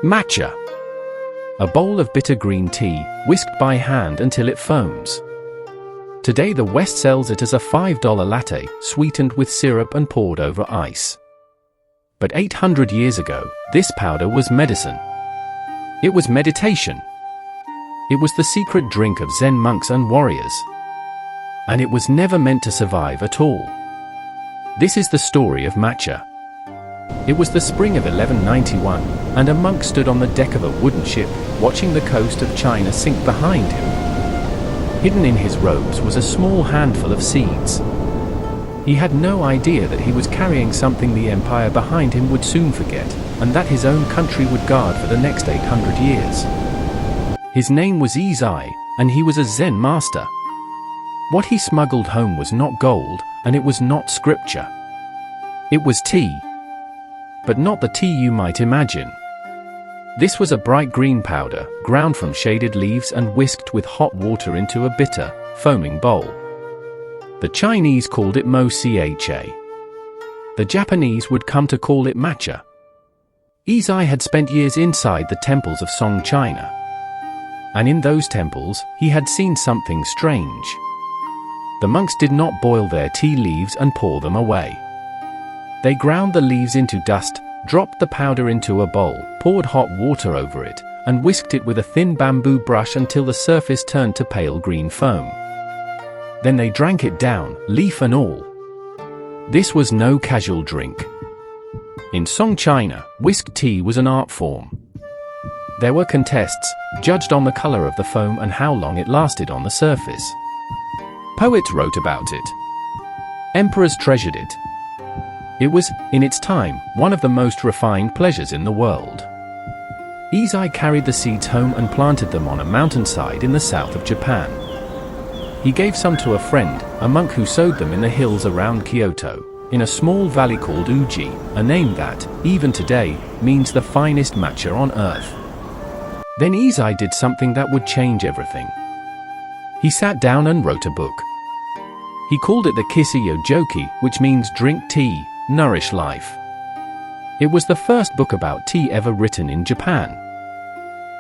Matcha. A bowl of bitter green tea, whisked by hand until it foams. Today the West sells it as a $5 latte, sweetened with syrup and poured over ice. But 800 years ago, this powder was medicine. It was meditation. It was the secret drink of Zen monks and warriors. And it was never meant to survive at all. This is the story of Matcha. It was the spring of 1191, and a monk stood on the deck of a wooden ship, watching the coast of China sink behind him. Hidden in his robes was a small handful of seeds. He had no idea that he was carrying something the empire behind him would soon forget, and that his own country would guard for the next 800 years. His name was Eisai, and he was a Zen master. What he smuggled home was not gold, and it was not scripture. It was tea. But not the tea you might imagine. This was a bright green powder, ground from shaded leaves and whisked with hot water into a bitter, foaming bowl. The Chinese called it mo-cha. The Japanese would come to call it matcha. Eisai had spent years inside the temples of Song China. And in those temples, he had seen something strange. The monks did not boil their tea leaves and pour them away. They ground the leaves into dust, dropped the powder into a bowl, poured hot water over it, and whisked it with a thin bamboo brush until the surface turned to pale green foam. Then they drank it down, leaf and all. This was no casual drink. In Song China, whisked tea was an art form. There were contests, judged on the color of the foam and how long it lasted on the surface. Poets wrote about it. Emperors treasured it. It was, in its time, one of the most refined pleasures in the world. Eisai carried the seeds home and planted them on a mountainside in the south of Japan. He gave some to a friend, a monk who sowed them in the hills around Kyoto, in a small valley called Uji, a name that, even today, means the finest matcha on earth. Then Eisai did something that would change everything. He sat down and wrote a book. He called it the Kisayo Joki, which means drink tea, nourish life. It was the first book about tea ever written in Japan.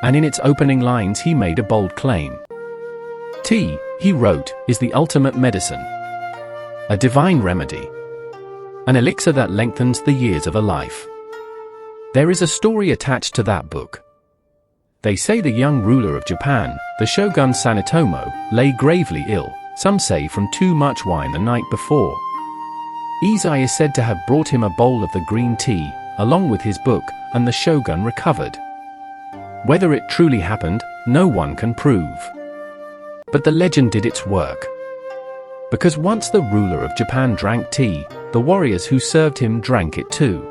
And in its opening lines he made a bold claim. Tea, he wrote, is the ultimate medicine. A divine remedy. An elixir that lengthens the years of a life. There is a story attached to that book. They say the young ruler of Japan, the shogun Sanetomo, lay gravely ill, some say from too much wine the night before. Eisai is said to have brought him a bowl of the green tea, along with his book, and the shogun recovered. Whether it truly happened, no one can prove. But the legend did its work. Because once the ruler of Japan drank tea, the warriors who served him drank it too.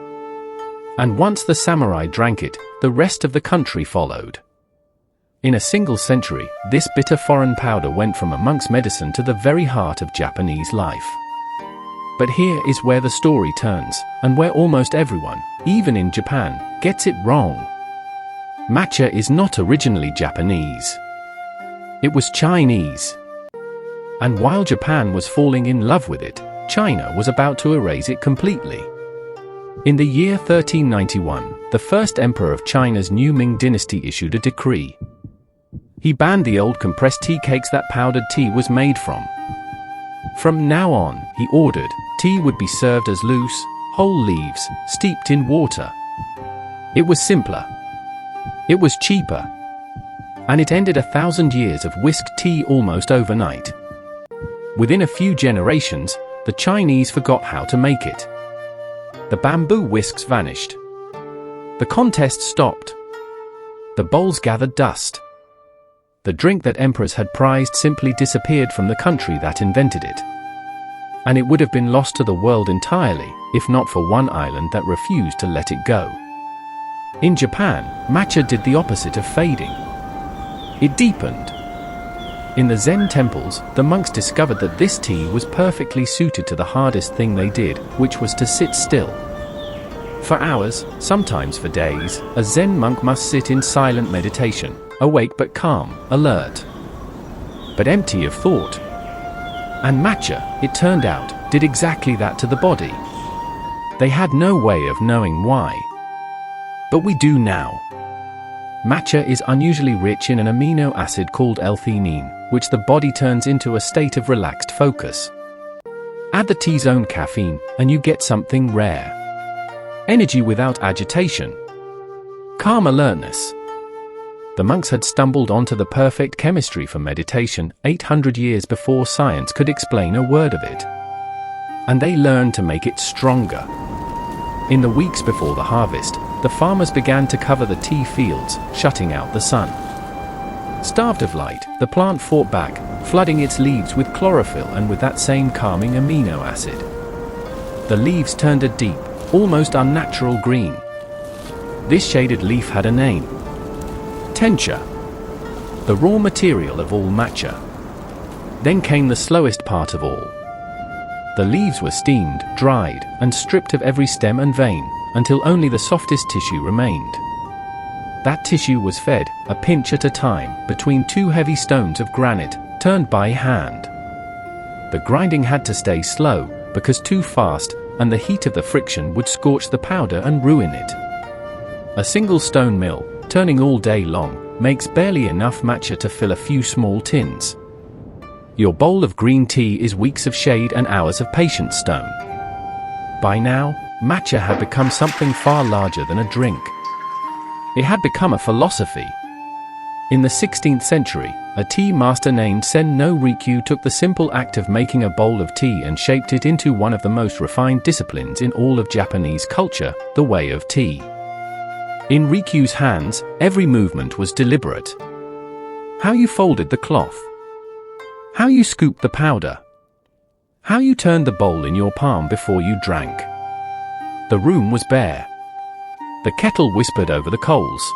And once the samurai drank it, the rest of the country followed. In a single century, this bitter foreign powder went from a monk's medicine to the very heart of Japanese life. But here is where the story turns, and where almost everyone, even in Japan, gets it wrong. Matcha is not originally Japanese. It was Chinese. And while Japan was falling in love with it, China was about to erase it completely. In the year 1391, the first emperor of China's new Ming dynasty issued a decree. He banned the old compressed tea cakes that powdered tea was made from. From now on, he ordered, tea would be served as loose, whole leaves, steeped in water. It was simpler. It was cheaper. And it ended 1,000 years of whisked tea almost overnight. Within a few generations, the Chinese forgot how to make it. The bamboo whisks vanished. The contest stopped. The bowls gathered dust. The drink that emperors had prized simply disappeared from the country that invented it. And it would have been lost to the world entirely, if not for one island that refused to let it go. In Japan, matcha did the opposite of fading. It deepened. In the Zen temples, the monks discovered that this tea was perfectly suited to the hardest thing they did, which was to sit still. For hours, sometimes for days, a Zen monk must sit in silent meditation, awake but calm, alert, but empty of thought. And matcha, it turned out, did exactly that to the body. They had no way of knowing why. But we do now. Matcha is unusually rich in an amino acid called L-theanine, which the body turns into a state of relaxed focus. Add the tea's own caffeine, and you get something rare. Energy without agitation. Calm alertness. The monks had stumbled onto the perfect chemistry for meditation 800 years before science could explain a word of it. And they learned to make it stronger. In the weeks before the harvest, the farmers began to cover the tea fields, shutting out the sun. Starved of light, the plant fought back, flooding its leaves with chlorophyll and with that same calming amino acid. The leaves turned a deep, almost unnatural green. This shaded leaf had a name. Tencha. The raw material of all matcha. Then came the slowest part of all. The leaves were steamed, dried, and stripped of every stem and vein, until only the softest tissue remained. That tissue was fed, a pinch at a time, between two heavy stones of granite, turned by hand. The grinding had to stay slow, because too fast, and the heat of the friction would scorch the powder and ruin it. A single stone mill, turning all day long, makes barely enough matcha to fill a few small tins. Your bowl of green tea is weeks of shade and hours of patience stone. By now, matcha had become something far larger than a drink. It had become a philosophy. In the 16th century, a tea master named Sen no Rikyū took the simple act of making a bowl of tea and shaped it into one of the most refined disciplines in all of Japanese culture, the way of tea. In Rikyū's hands, every movement was deliberate. How you folded the cloth. How you scooped the powder. How you turned the bowl in your palm before you drank. The room was bare. The kettle whispered over the coals.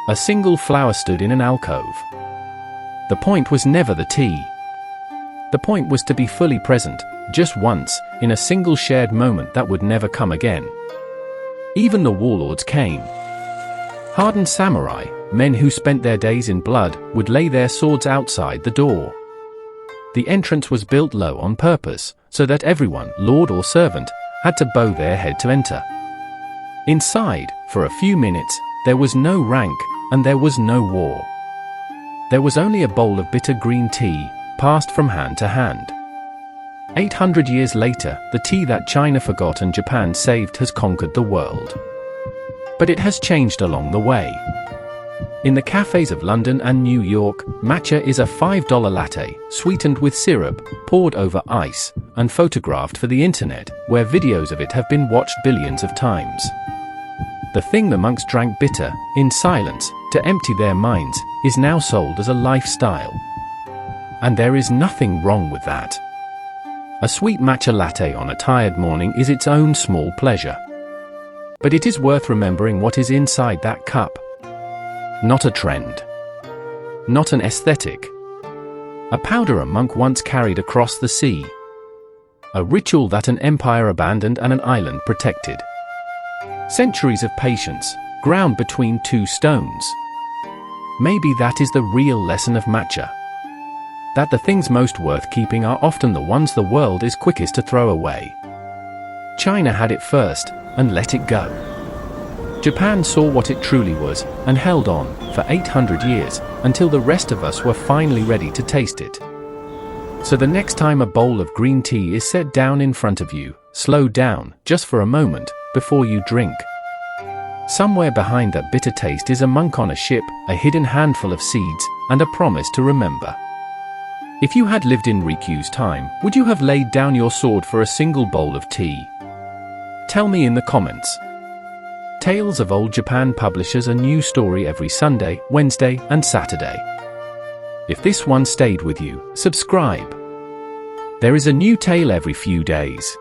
A single flower stood in an alcove. The point was never the tea. The point was to be fully present, just once, in a single shared moment that would never come again. Even the warlords came. Hardened samurai, men who spent their days in blood, would lay their swords outside the door. The entrance was built low on purpose, so that everyone, lord or servant, had to bow their head to enter. Inside, for a few minutes, there was no rank, and there was no war. There was only a bowl of bitter green tea, passed from hand to hand. 800 years later, the tea that China forgot and Japan saved has conquered the world. But it has changed along the way. In the cafes of London and New York, matcha is a $5 latte, sweetened with syrup, poured over ice, and photographed for the internet, where videos of it have been watched billions of times. The thing the monks drank bitter, in silence, to empty their minds, is now sold as a lifestyle. And there is nothing wrong with that. A sweet matcha latte on a tired morning is its own small pleasure. But it is worth remembering what is inside that cup. Not a trend. Not an aesthetic. A powder a monk once carried across the sea. A ritual that an empire abandoned and an island protected. Centuries of patience, ground between two stones. Maybe that is the real lesson of matcha. That the things most worth keeping are often the ones the world is quickest to throw away. China had it first, and let it go. Japan saw what it truly was, and held on, for 800 years, until the rest of us were finally ready to taste it. So the next time a bowl of green tea is set down in front of you, slow down, just for a moment, before you drink. Somewhere behind that bitter taste is a monk on a ship, a hidden handful of seeds, and a promise to remember. If you had lived in Rikyū's time, would you have laid down your sword for a single bowl of tea? Tell me in the comments. Tales of Old Japan publishes a new story every Sunday, Wednesday, and Saturday. If this one stayed with you, subscribe. There is a new tale every few days.